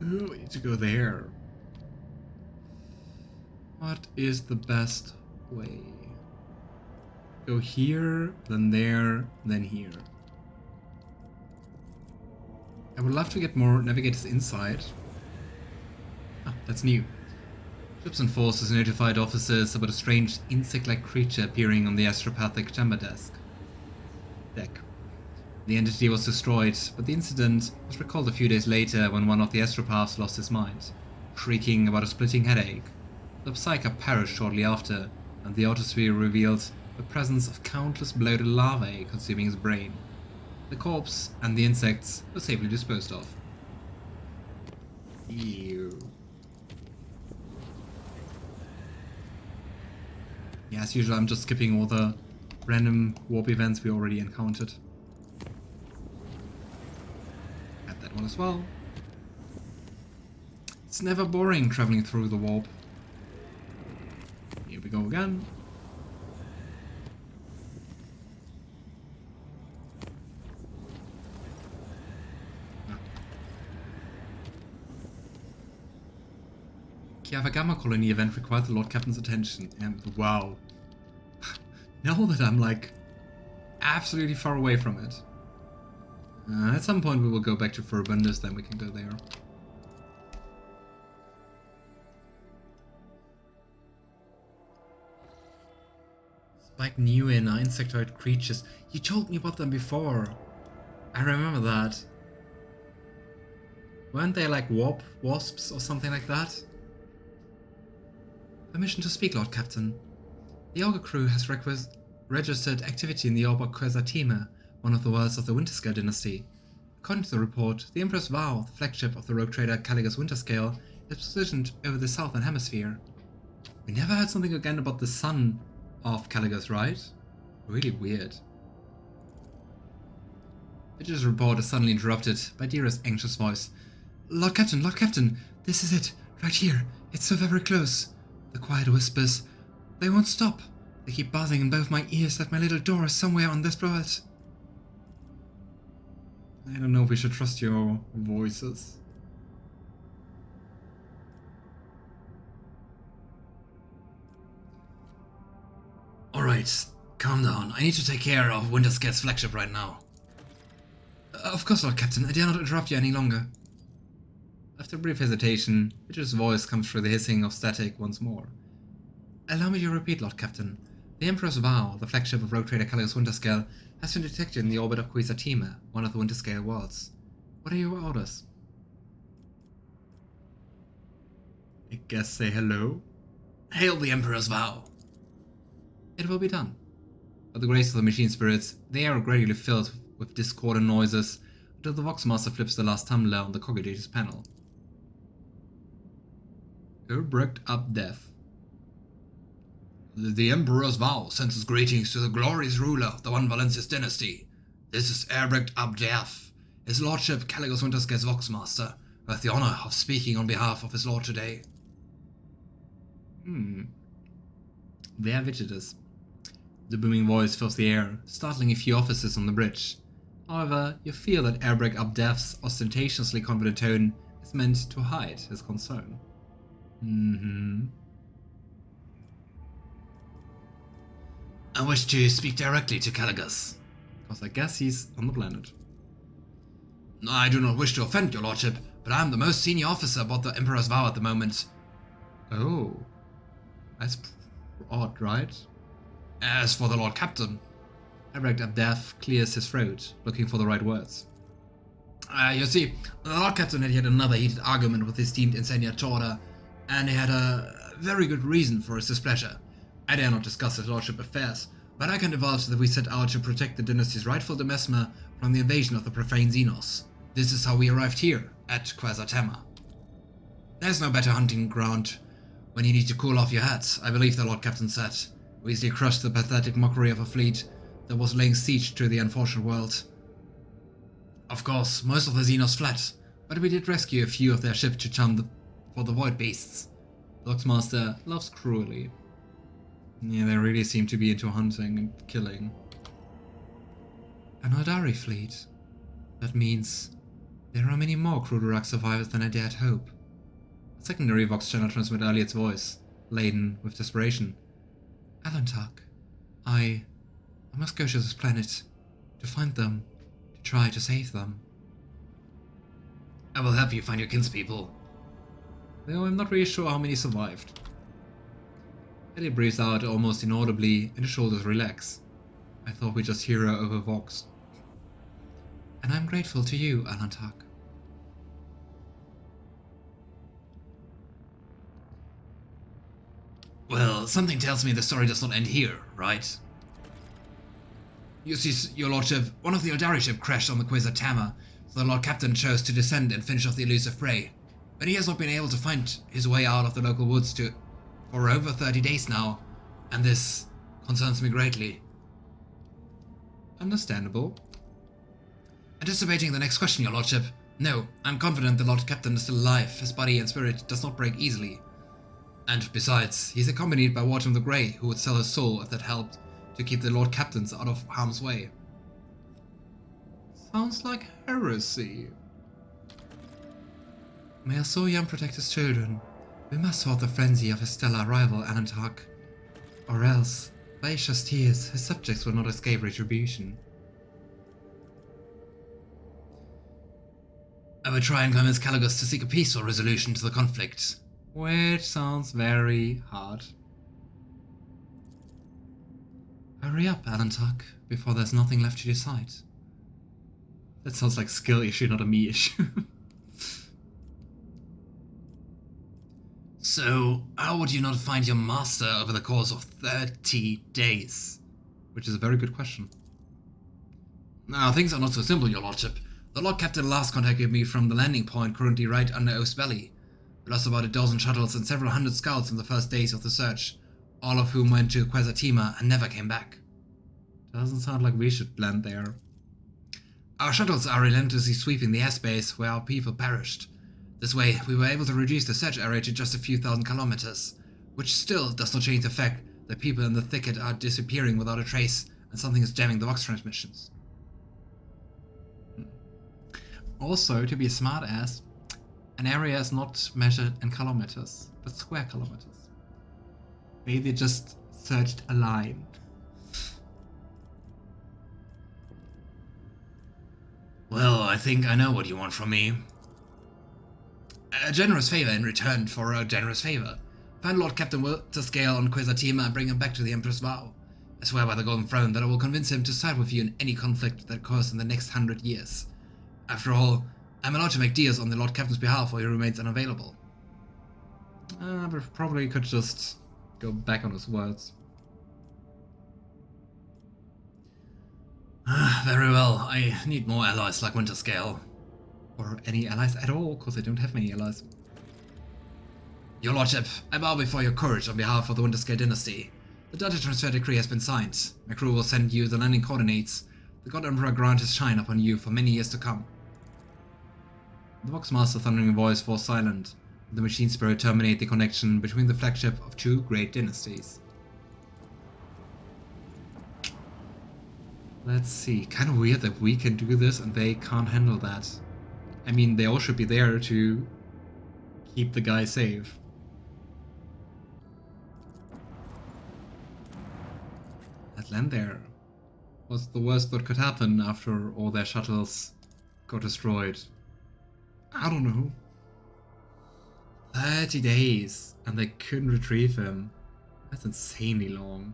Oh, we need to go there. What is the best way? Go here, then there, then here. I would love to get more navigators inside. Ah, that's new. Ships and forces notified officers about a strange insect-like creature appearing on the astropathic chamber deck. The entity was destroyed, but the incident was recalled a few days later when one of the astropaths lost his mind, shrieking about a splitting headache. The Psyker perished shortly after, and the autosphere revealed the presence of countless bloated larvae consuming his brain. The corpse and the insects were safely disposed of. Ew. Yeah, as usual, I'm just skipping all the random warp events we already encountered. Add that one as well. It's never boring traveling through the warp. Here we go again. Kiava Gamma Colony event required the Lord Captain's attention, and wow. Now that I'm like absolutely far away from it. At some point we will go back to Furbundus, then we can go there. Spike Newen are insectoid creatures. You told me about them before. I remember that. Weren't they like warp wasps or something like that? Permission to speak, Lord Captain. The Augur crew has registered activity in the orb of Quetza Temer, one of the worlds of the Winterscale dynasty. According to the report, the Emperor's Vow, the flagship of the rogue trader Caligus Winterscale, is positioned over the southern hemisphere. We never heard something again about the son of Caligus, right? Really weird. Vidger's report is suddenly interrupted by Idira's anxious voice. Lord Captain, this is it, right here. It's so very close. The quiet whispers. They won't stop. They keep buzzing in both my ears that my little door is somewhere on this world. I don't know if we should trust your voices. Alright, calm down. I need to take care of Winterscale's flagship right now. Of course, Lord Captain. I dare not interrupt you any longer. After a brief hesitation, Vidger's voice comes through the hissing of static once more. Allow me to repeat, Lord Captain. The Emperor's Vow, the flagship of rogue trader Caligus Winterscale, has been detected in the orbit of Quetza Temer, one of the Winterscale worlds. What are your orders? I guess say hello? Hail the Emperor's Vow! It will be done. By the grace of the machine spirits, the air gradually fills with discordant noises until the Voxmaster flips the last tumbler on the Cogitator's panel. Abrupt up death. The Emperor's Vow sends his greetings to the glorious ruler of the One Valencius dynasty. This is Abrupt up death, His Lordship Caligus Winterscale's Voxmaster, who has the honor of speaking on behalf of his Lord today. There Vigidus. The booming voice fills the air, startling a few officers on the bridge. However, you feel that Airbreak Up Death's ostentatiously confident tone is meant to hide his concern. I wish to speak directly to Caligus. Because I guess he's on the planet. I do not wish to offend your lordship, but I am the most senior officer aboard the Emperor's Vow at the moment. Oh. That's odd, right? As for the Lord Captain, Abrupt Up Death clears his throat, looking for the right words. You see, the Lord Captain had yet another heated argument with his esteemed Insigniatura, and he had a very good reason for his displeasure. I dare not discuss his lordship affairs, but I can divulge that we set out to protect the dynasty's rightful demesma from the invasion of the profane Xenos. This is how we arrived here, at Quetza Temer. There's no better hunting ground when you need to cool off your head, I believe the Lord Captain said. We easily crushed the pathetic mockery of a fleet that was laying siege to the unfortunate world. Of course, most of the Xenos fled, but we did rescue a few of their ships to charm for the void beasts. The Locksmaster loves cruelly. Yeah, they really seem to be into hunting and killing. An Aeldari fleet. That means There are many more Krudurak survivors than I dared hope. A secondary Vox channel transmits Yrliet's voice, laden with desperation. Alantak, I must go to this planet to find them, to try to save them. I will help you find your kinspeople. Though I'm not really sure how many survived. Ellie breathes out almost inaudibly and his shoulders relax. I thought we just hear her over Vox. And I'm grateful to you, Alantak. Well, something tells me the story does not end here, right? You see, your lordship, one of the Aeldari ship crashed on the Quetza Temer, so the Lord Captain chose to descend and finish off the elusive prey. But he has not been able to find his way out of the local woods for over 30 days now, and this concerns me greatly. Understandable. Anticipating the next question, your lordship. No, I'm confident the Lord Captain is still alive. His body and spirit does not break easily. And besides, he's accompanied by Warhammer the Grey, who would sell his soul if that helped to keep the Lord Captains out of harm's way. Sounds like heresy. May our soul young protect his children. We must thwart the frenzy of his stellar rival, Alantak. Or else, by Isha's tears, his subjects will not escape retribution. I will try and convince Calagus to seek a peaceful resolution to the conflict. Which sounds very hard. Hurry up, Alantak, before there's nothing left to decide. That sounds like skill issue, not a me issue. So, how would you not find your master over the course of 30 days? Which is a very good question. Now, things are not so simple, your lordship. The Lord Captain last contacted me from the landing point currently right under Oath's Valley. We lost about a dozen shuttles and several hundred scouts in the first days of the search, all of whom went to Quetza Temer and never came back. Doesn't sound like we should land there. Our shuttles are relentlessly sweeping the airspace where our people perished. This way, we were able to reduce the search area to just a few thousand kilometers, which still does not change the fact that people in the thicket are disappearing without a trace and something is jamming the Vox transmissions. Also, to be a smartass, an area is not measured in kilometers, but square kilometers. Maybe they just searched a line. Well, I think I know what you want from me. A generous favor in return for a generous favor. Find Lord Captain Wilterscale on Quetza Temer and bring him back to the Emperor's vow. I swear by the Golden Throne that I will convince him to side with you in any conflict that occurs in the next 100 years. After all, I'm allowed to make deals on the Lord Captain's behalf while he remains unavailable. But probably could just go back on his words. Very well, I need more allies like Winterscale. Or any allies at all, because I don't have many allies. Your lordship, I bow before your courage on behalf of the Winterscale dynasty. The data transfer decree has been signed. My crew will send you the landing coordinates. The God Emperor grant his shine upon you for many years to come. The Voxmaster's thundering voice falls silent. The machine spirit terminate the connection between the flagship of two great dynasties. Let's see, kind of weird that we can do this and they can't handle that. I mean, they all should be there to keep the guy safe. Let's land there. What's the worst that could happen after all their shuttles got destroyed? I don't know. 30 days and they couldn't retrieve him. That's insanely long.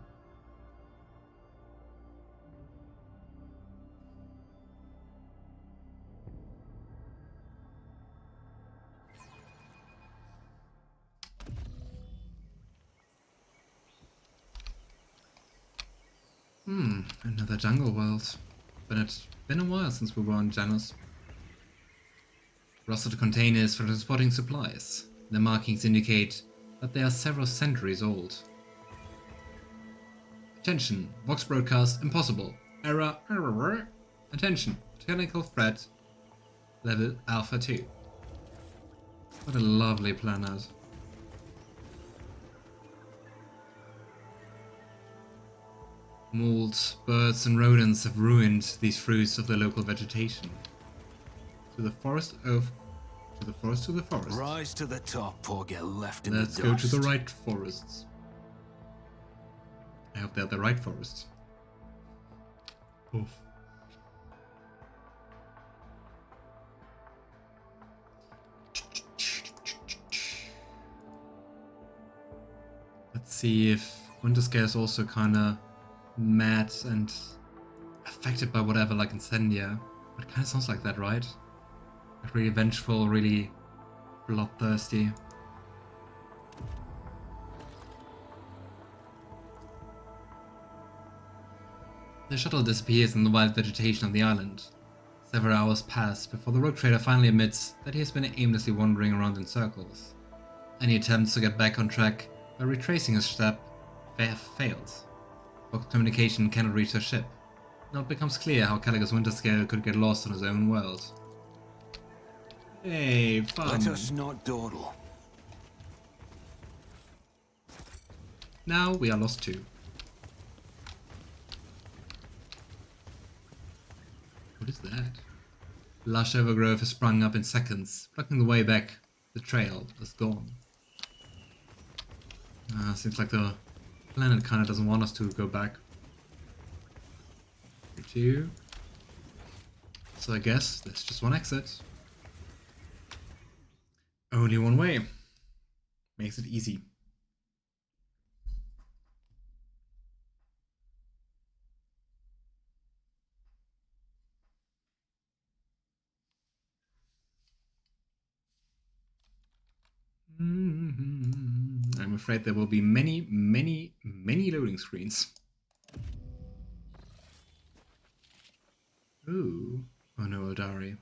Another jungle world. But it's been a while since we were on Xenos. Rusted containers for transporting supplies. The markings indicate that they are several centuries old. Attention, Vox broadcast impossible. Error. Attention, technical threat. Level Alpha 2. What a lovely planet. Molds, birds and rodents have ruined these fruits of the local vegetation. To the forest of... To the forest, to the forest. Rise to the top or get left in Let's the go dust. to the right forests. I hope they're the right forests. Oof. Let's see if Winterscale is also kind of mad and affected by whatever, like Incendia. It kind of sounds like that, right? Like really vengeful, really bloodthirsty. The shuttle disappears in the wild vegetation of the island. Several hours pass before the rogue trader finally admits that he has been aimlessly wandering around in circles. Any attempts to get back on track by retracing his step have failed. Vox communication cannot reach their ship. Now it becomes clear how Caligus Winterscale could get lost in his own world. Hey, fun! Let us not dawdle. Now we are lost too. What is that? Lush overgrowth has sprung up in seconds, blocking the way back. The trail is gone. Seems like the planet kinda doesn't want us to go back. Two. So I guess there's just one exit. Only one way. Makes it easy. I'm afraid there will be many loading screens. Ooh. Oh no, Aeldari.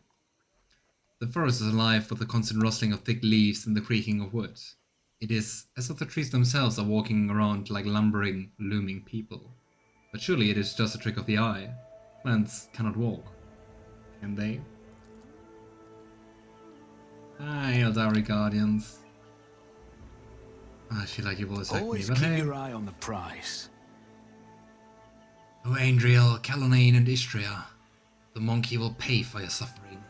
The forest is alive with the constant rustling of thick leaves and the creaking of wood. It is as if the trees themselves are walking around like lumbering, looming people. But surely it is just a trick of the eye. Plants cannot walk. Can they? Hi, Aeldari Guardians. I feel like you will attack Always me, but keep hey. your eye on the prize. O Andriel, Calonane, and Istria, the monkey will pay for your suffering.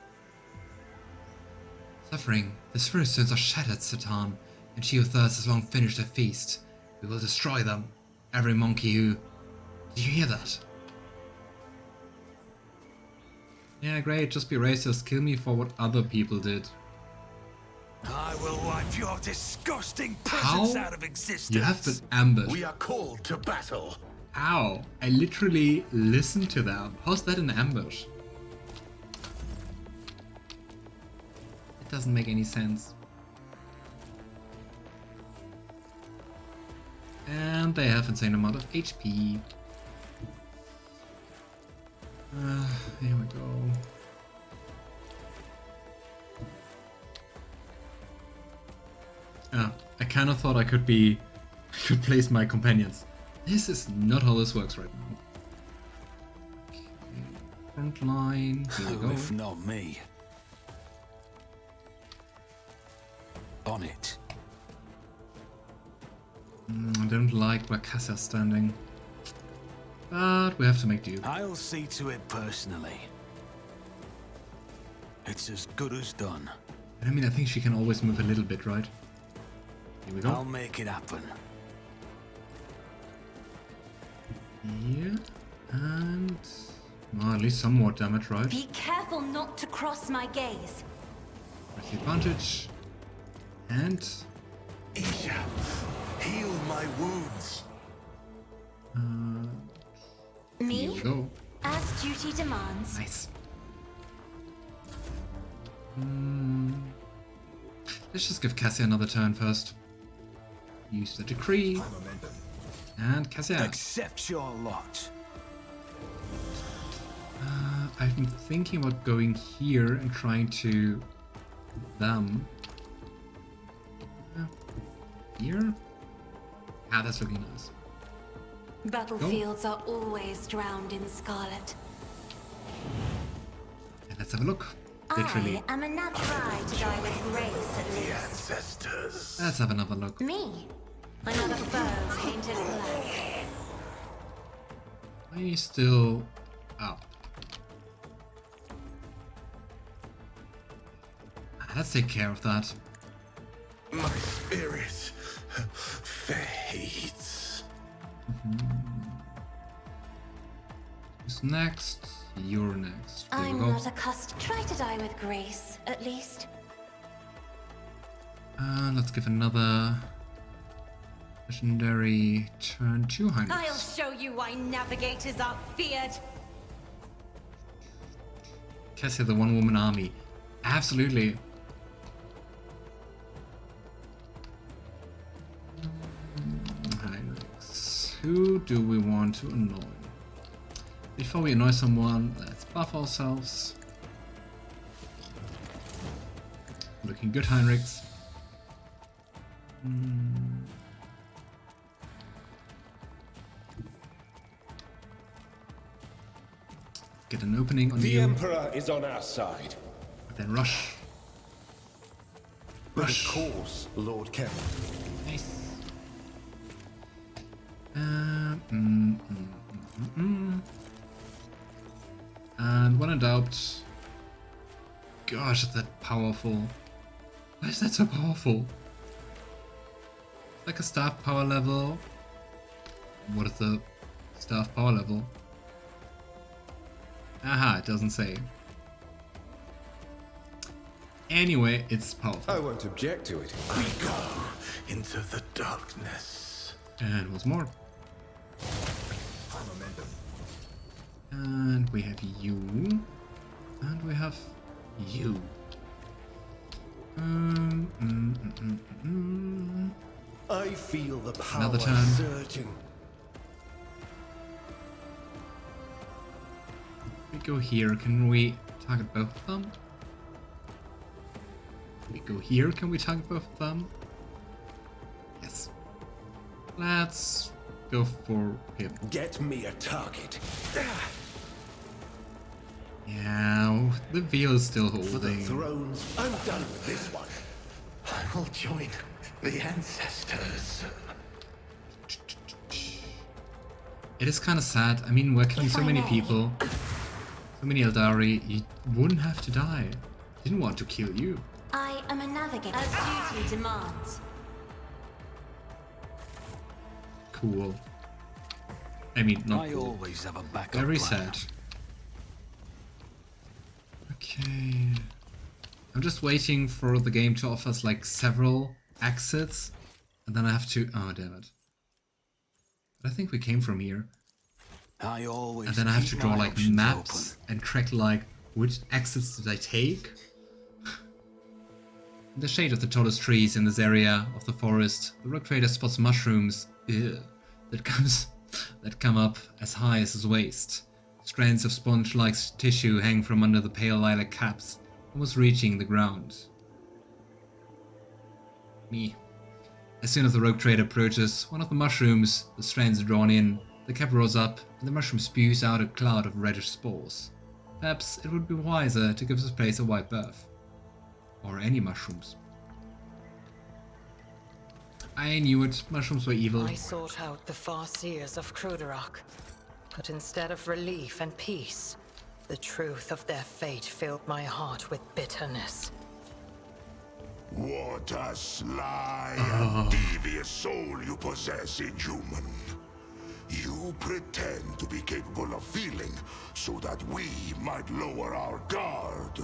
Suffering? The spirit stones are shattered, Satan, and she who thirsts has long finished her feast. We will destroy them. Every monkey who... Did you hear that? Yeah, great, just be racist. Kill me for what other people did. I will wipe your disgusting presence out of existence. You have been ambushed. We are called to battle. Ow, I literally listened to them. How's that an ambush? It doesn't make any sense. And they have insane amount of HP. Here we go. I kind of thought I could place my companions. This is not how this works right now. Okay, front line, here we go. If not me. On it. I don't like where Cassia's standing. But we have to make do. I'll see to it personally. It's as good as done. I mean, I think she can always move a little bit, right? Here we go. I'll make it happen. Here. And... well, at least some more damage, right? Be careful not to cross my gaze. Press the advantage. And... Isha, heal my wounds. Here Me? we go. As duty demands. Nice. Let's just give Cassia another turn first. Use the decree. And Cassia. Accept your lot. I've been thinking about going here and trying to them. Here? Ah, that's looking nice. Battlefields are always drowned in scarlet. And let's have a look. Literally. I am a Navigator to die with grace at The least. ancestors. Let's have another look. Me? Another foe painted black. Are you still up? Let's take care of that. My spirit fades. Who's next? You're next. There we I'm go. not accustomed. Try to die with grace, at least. Let's give another legendary turn to Heinrix. I'll show you why navigators are feared. Cassia, the one-woman army. Absolutely. Heinrix. Who do we want to annoy? Before we annoy someone, let's buff ourselves. Looking good, Heinrix. Get an opening on The you. Emperor is on our side. Then rush. Rush. Of course, Lord Kevin. Nice. And when in doubt, gosh, is that powerful? Why is that so powerful? Like a staff power level. What is the staff power level? Aha, it doesn't say. Anyway, it's powerful. I won't object to it. We go into the darkness. And what's more? And we have you. And we have you. I feel the power Another turn. surging. We go here. Can we target both of them? We go here. Can we target both of them? Yes. Let's go for him. Get me a target. Yeah, the veil is still For the holding. thrones, I'm done with this one. I will join the ancestors. It is kind of sad. I mean, we're killing If so I many may. people. So many Aeldari. You wouldn't have to die. Didn't want to kill you. I am a navigator, as duty demands. Cool. I mean, not I cool. always have a backup Very plan. sad. Okay. I'm just waiting for the game to offer us like several exits. And then I have to... Oh, damn it. But I think we came from here. I always And then I have to keep draw my like options maps open. and track like which exits did I take. In the shade of the tallest trees in this area of the forest, the rogue trader spots mushrooms that come up as high as his waist. Strands of sponge-like tissue hang from under the pale lilac caps, almost reaching the ground. Me. As soon as the rogue trader approaches one of the mushrooms, the strands are drawn in, the cap rolls up, and the mushroom spews out a cloud of reddish spores. Perhaps it would be wiser to give this place a wide berth. Or any mushrooms. I knew it, mushrooms were evil. I sought out the far seers of Cruderach, but instead of relief and peace, the truth of their fate filled my heart with bitterness. What a sly and devious soul you possess, inhuman. You pretend to be capable of feeling so that we might lower our guard.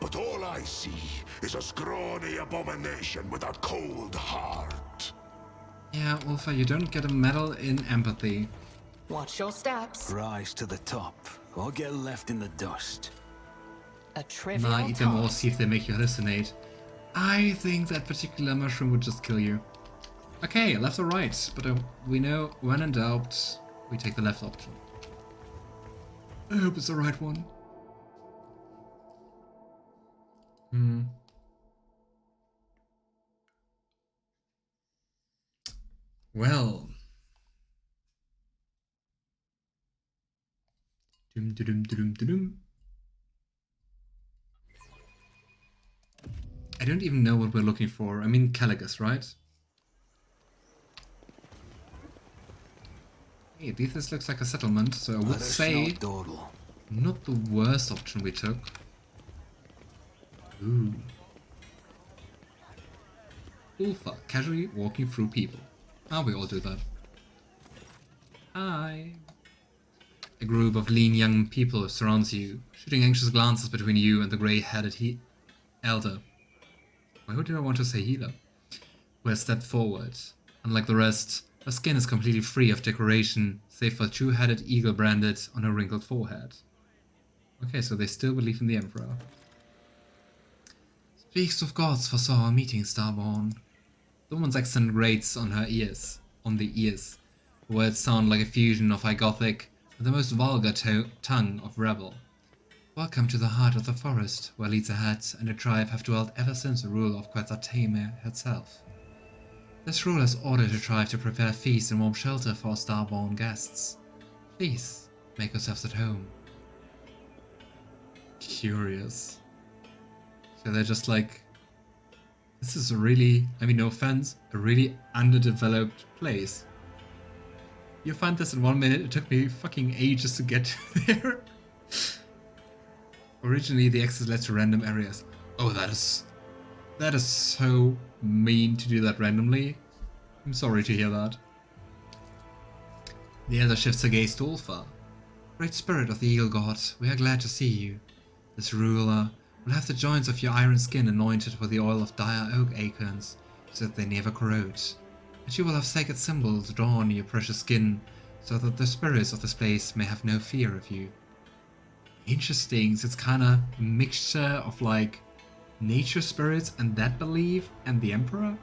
But all I see is a scrawny abomination with a cold heart. Yeah, Ulfar, you don't get a medal in empathy. Watch your steps. Rise to the top, or get left in the dust. A trivial Nah, eat them all, task. see if they make you hallucinate. I think that particular mushroom would just kill you. Okay, left or right, but we know when in doubt, we take the left option. I hope it's the right one. Well. Dum dum dum dum dum. I don't even know what we're looking for. I mean, Caligus, right? Hey, this looks like a settlement, so I would say Dawdle. not the worst option we took. Ooh. Ulfar, casually walking through people. We all do that. Hi. A group of lean young people surrounds you, shooting anxious glances between you and the grey-headed elder. Why did I want to say healer? Who has stepped forward. Unlike the rest, her skin is completely free of decoration, save for a two-headed eagle branded on her wrinkled forehead. Okay, so they still believe in the Emperor. Speaks of gods foresaw our meeting, Starborn. The woman's accent grates on the ears. Words sound like a fusion of High Gothic and the most vulgar tongue of rebel. Welcome to the heart of the forest, where leads ahead and the tribe have dwelt ever since the rule of Quetza Temer herself. This ruler has ordered the tribe to prepare a feast and warm shelter for our starborn guests. Please, make yourselves at home. Curious. So they're just like, this is a really, I mean no offense, a really underdeveloped place. You find this in 1 minute, it took me fucking ages to get there. Originally the access led to random areas. Oh, that is so mean to do that randomly. I'm sorry to hear that. The elder shifts her gaze to Ulfar. Great spirit of the Eagle God, we are glad to see you. This ruler will have the joints of your iron skin anointed with the oil of dire oak acorns, so that they never corrode. And you will have sacred symbols drawn on your precious skin, so that the spirits of this place may have no fear of you. Interesting, so it's kinda a mixture of like nature spirits and that belief and the Emperor?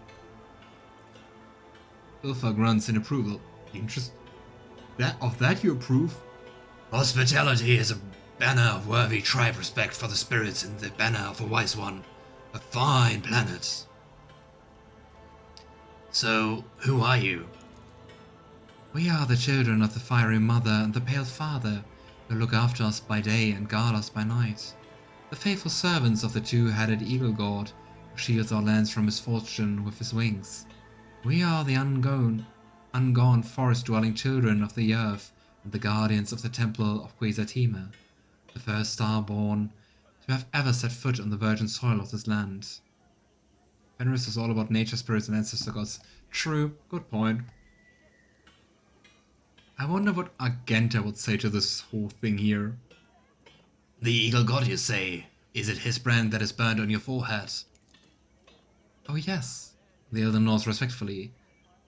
Ulfar grunts in approval. Of that you approve? Hospitality is a banner of worthy tribe respect for the spirits and the banner of a wise one. A fine planet. So, who are you? We are the children of the fiery mother and the pale father, who look after us by day and guard us by night. The faithful servants of the two-headed eagle god, who shields our lands from misfortune with his wings. We are the ungone forest-dwelling children of the earth and the guardians of the temple of Quetza Temer, the first star-born to have ever set foot on the virgin soil of this land. Fenris is all about nature spirits and ancestor gods. True, good point. I wonder what Argenta would say to this whole thing here. The Eagle God, you say? Is it his brand that is burned on your forehead? Oh yes, the elder nods respectfully.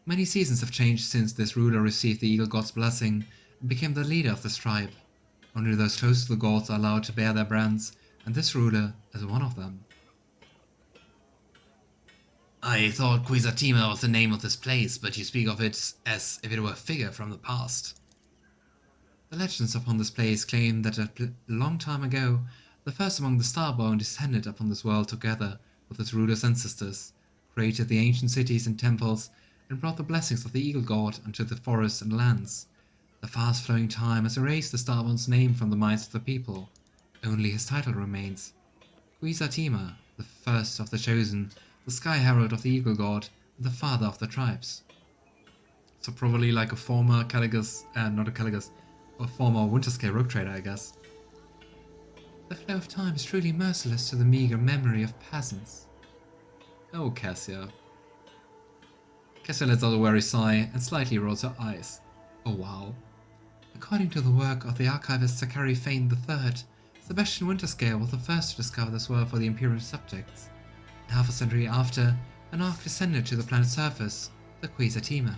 Many seasons have changed since this ruler received the Eagle God's blessing and became the leader of this tribe. Only those close to the gods are allowed to bear their brands, and this ruler is one of them. I thought Quetza Temer was the name of this place, but you speak of it as if it were a figure from the past. The legends upon this place claim that a long time ago, the first among the Starborn descended upon this world together with its ruler's ancestors, created the ancient cities and temples, and brought the blessings of the Eagle God unto the forests and lands. The fast-flowing time has erased the Starborn's name from the minds of the people. Only his title remains. Quetza Temer, the first of the chosen, the Sky Herald of the Eagle God, and the father of the tribes. So probably like a former a former Winterscale rogue trader, I guess. The flow of time is truly merciless to the meager memory of peasants. Oh, Cassia. Cassia lets out a weary sigh and slightly rolls her eyes. Oh wow. According to the work of the archivist Zachary Fane III, Sebastian Winterscale was the first to discover this world for the Imperial subjects. Half a century after, an ark descended to the planet's surface, the Quetza Temer.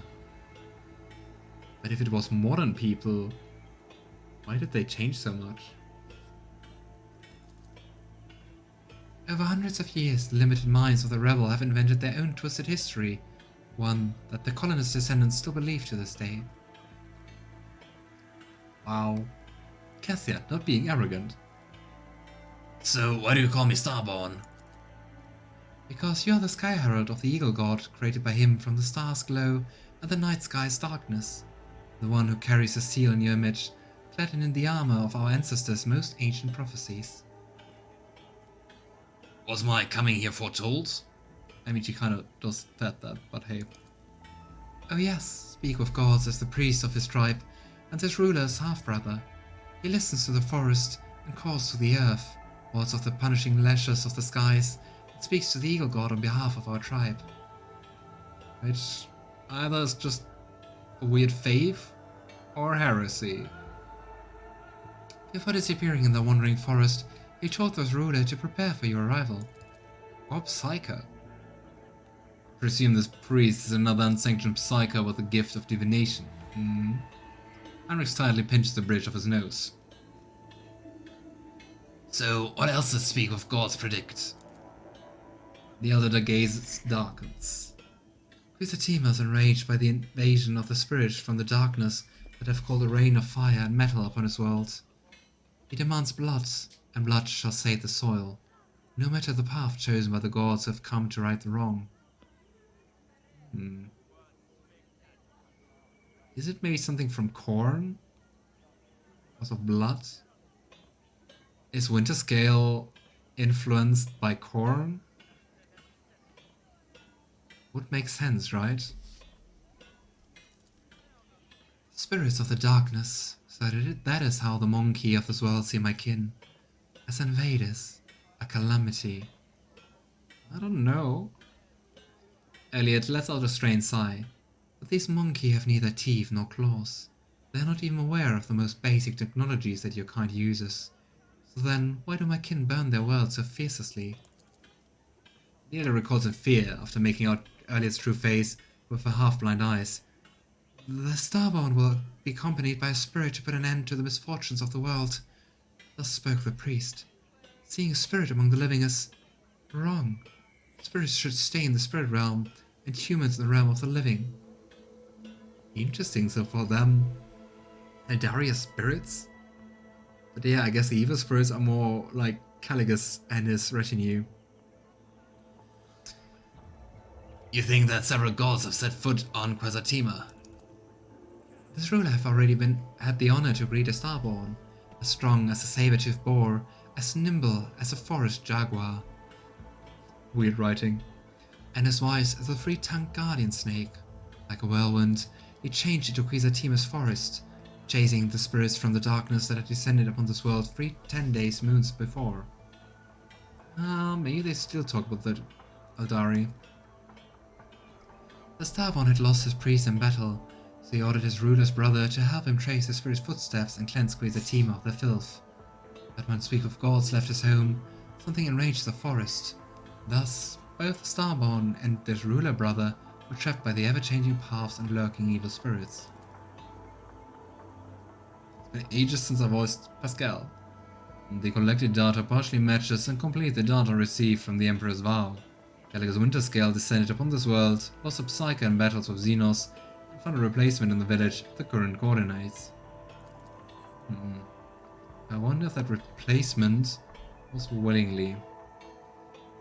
But if it was modern people, why did they change so much? Over hundreds of years, the limited minds of the rebel have invented their own twisted history, one that the colonist descendants still believe to this day. Wow. Cassia, not being arrogant. So, why do you call me Starborn? Because you're the Sky Herald of the Eagle God, created by him from the star's glow and the night sky's darkness. The one who carries a seal in your image, clad in the armor of our ancestors' most ancient prophecies. Was my coming here foretold? I mean, she kind of does that, but hey. Oh yes, speak with gods as the priest of his tribe, and his ruler's half-brother. He listens to the forest and calls to the earth, wards of the punishing lashes of the skies, and speaks to the Eagle God on behalf of our tribe. Which either is just a weird faith or heresy. Before disappearing in the wandering forest, he told the ruler to prepare for your arrival. Or Psyker. Presume this priest is another unsanctioned Psyker with the gift of divination. Heinrix tightly pinched the bridge of his nose. So, what else does Speak of Gods predict? The elder gaze darkens. Quetza Temer is enraged by the invasion of the spirits from the darkness that have called a rain of fire and metal upon his world. He demands blood, and blood shall save the soil, no matter the path chosen by the gods who have come to right the wrong. Is it maybe something from Khorne? Because of blood? Is Winterscale influenced by Khorne? Would make sense, right? Spirits of the darkness, so that is how the monkey of this world see my kin. As invaders, a calamity. I don't know. Yrliet lets out a strange sigh. But these monkey have neither teeth nor claws. They are not even aware of the most basic technologies that your kind uses. So then, why do my kin burn their world so fiercely? The elder recalls in fear after making out Yrliet's true face with her half-blind eyes. The Starbound will be accompanied by a spirit to put an end to the misfortunes of the world. Thus spoke the priest. Seeing a spirit among the living is wrong. Spirits should stay in the spirit realm, and humans in the realm of the living. Interesting, so for them, Aeldari are spirits? But yeah, I guess the evil spirits are more like Caligus and his retinue. You think that several gods have set foot on Quetza Temer? This ruler have already had the honor to greet a starborn, as strong as a saber-toothed boar, as nimble as a forest jaguar. Weird writing. And as wise as a three-tongued guardian snake. Like a whirlwind, he changed into Quetza Temer's forest, chasing the spirits from the darkness that had descended upon this world 10 days moons before. Maybe they still talk about the Aeldari. The Starborn had lost his priest in battle, so he ordered his ruler's brother to help him trace the spirit's footsteps and cleanse Quetza Temer of their filth. But when Speak of Gods left his home, something enraged the forest. Thus, both the Starborn and his ruler brother were trapped by the ever-changing paths and lurking evil spirits. It's been ages since I voiced Pasqal. The collected data partially matches and complete the data received from the Emperor's Vow. Caligus Winterscale descended upon this world, lost a Psyker in battles with Xenos, and found a replacement in the village of the current coordinates. I wonder if that replacement was willingly.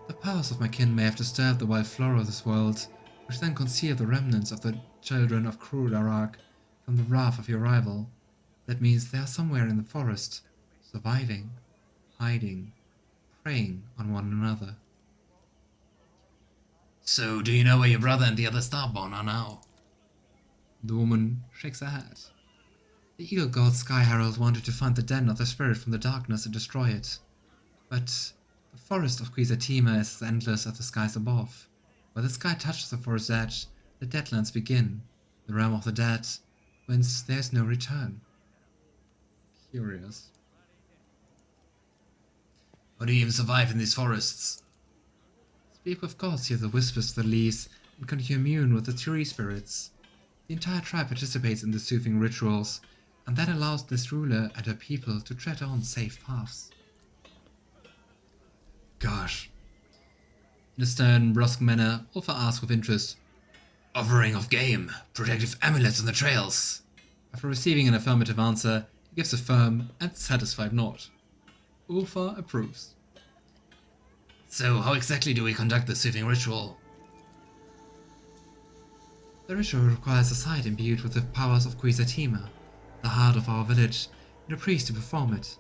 The powers of my kin may have disturbed the wild flora of this world, which then concealed the remnants of the children of Koronus from the wrath of your rival. That means they are somewhere in the forest, surviving, hiding, preying on one another. So, do you know where your brother and the other Starborn are now? The woman shakes her head. The Eagle God Sky Herald wanted to find the den of the spirit from the darkness and destroy it. But the forest of Quetza Temer is as endless as the skies above. Where the sky touches the forest's edge, the Deadlands begin, the realm of the dead, whence there is no return. Curious. How do you even survive in these forests? Speak with gods hear the whispers of the leaves and can commune with the tree spirits. The entire tribe participates in the soothing rituals, and that allows this ruler and her people to tread on safe paths. Gosh. In a stern, brusque manner, Ulfar asks with interest, Offering of game, protective amulets on the trails. After receiving an affirmative answer, he gives a firm and satisfied nod. Ulfar approves. So, how exactly do we conduct the soothing ritual? The ritual requires a site imbued with the powers of Quetza Temer, the heart of our village, and a priest to perform it.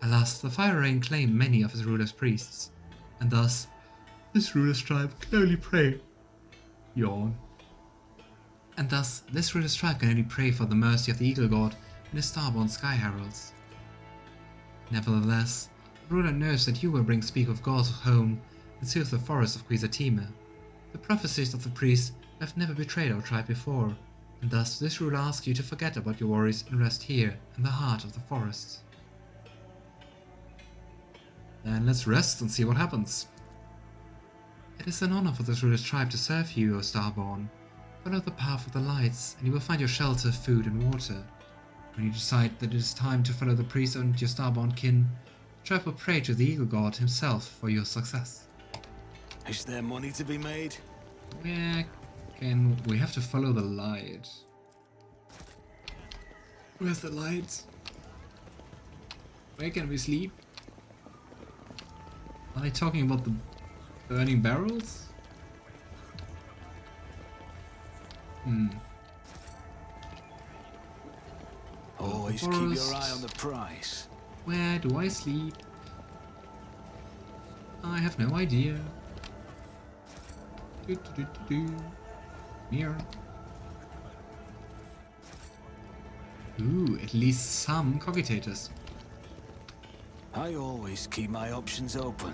Alas, the Fire Rain claimed many of his ruler's priests, and thus, this ruler's tribe can only pray. Yawn. And thus, this ruler's tribe can only pray for the mercy of the Eagle God and his starborn Sky Heralds. Nevertheless, the ruler knows that you will bring Speak of Gods home and soothe the forest of Quetza Temer. The prophecies of the priest I've never betrayed our tribe before, and thus this rule asks you to forget about your worries and rest here, in the heart of the forests. Then let's rest and see what happens. It is an honor for this ruler's tribe to serve you, O Starborn. Follow the path of the lights, and you will find your shelter, food, and water. When you decide that it is time to follow the priest and your Starborn kin, the tribe will pray to the Eagle God himself for your success. Is there money to be made? We have to follow the light. Where's the light? Where can we sleep? Are they talking about the burning barrels? Always keep your eye on the prize. Where do I sleep? I have no idea. Here. Ooh, at least some cogitators. I always keep my options open.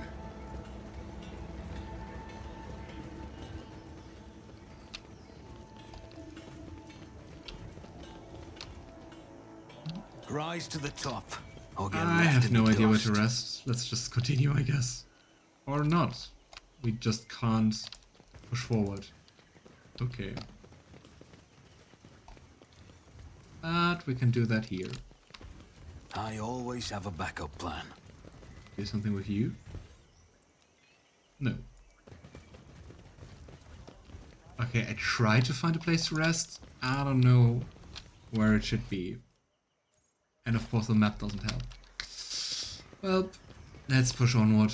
Rise to the top. I have no idea where to rest. Let's just continue, I guess. Or not. We just can't push forward. Okay. But we can do that here. I always have a backup plan. Do something with you? No. Okay, I tried to find a place to rest. I don't know where it should be. And of course the map doesn't help. Well, let's push onward.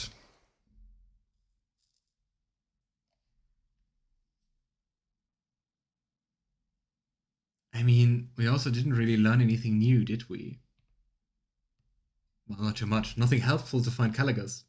I mean, we also didn't really learn anything new, did we? Well, not too much. Nothing helpful to find Caligas.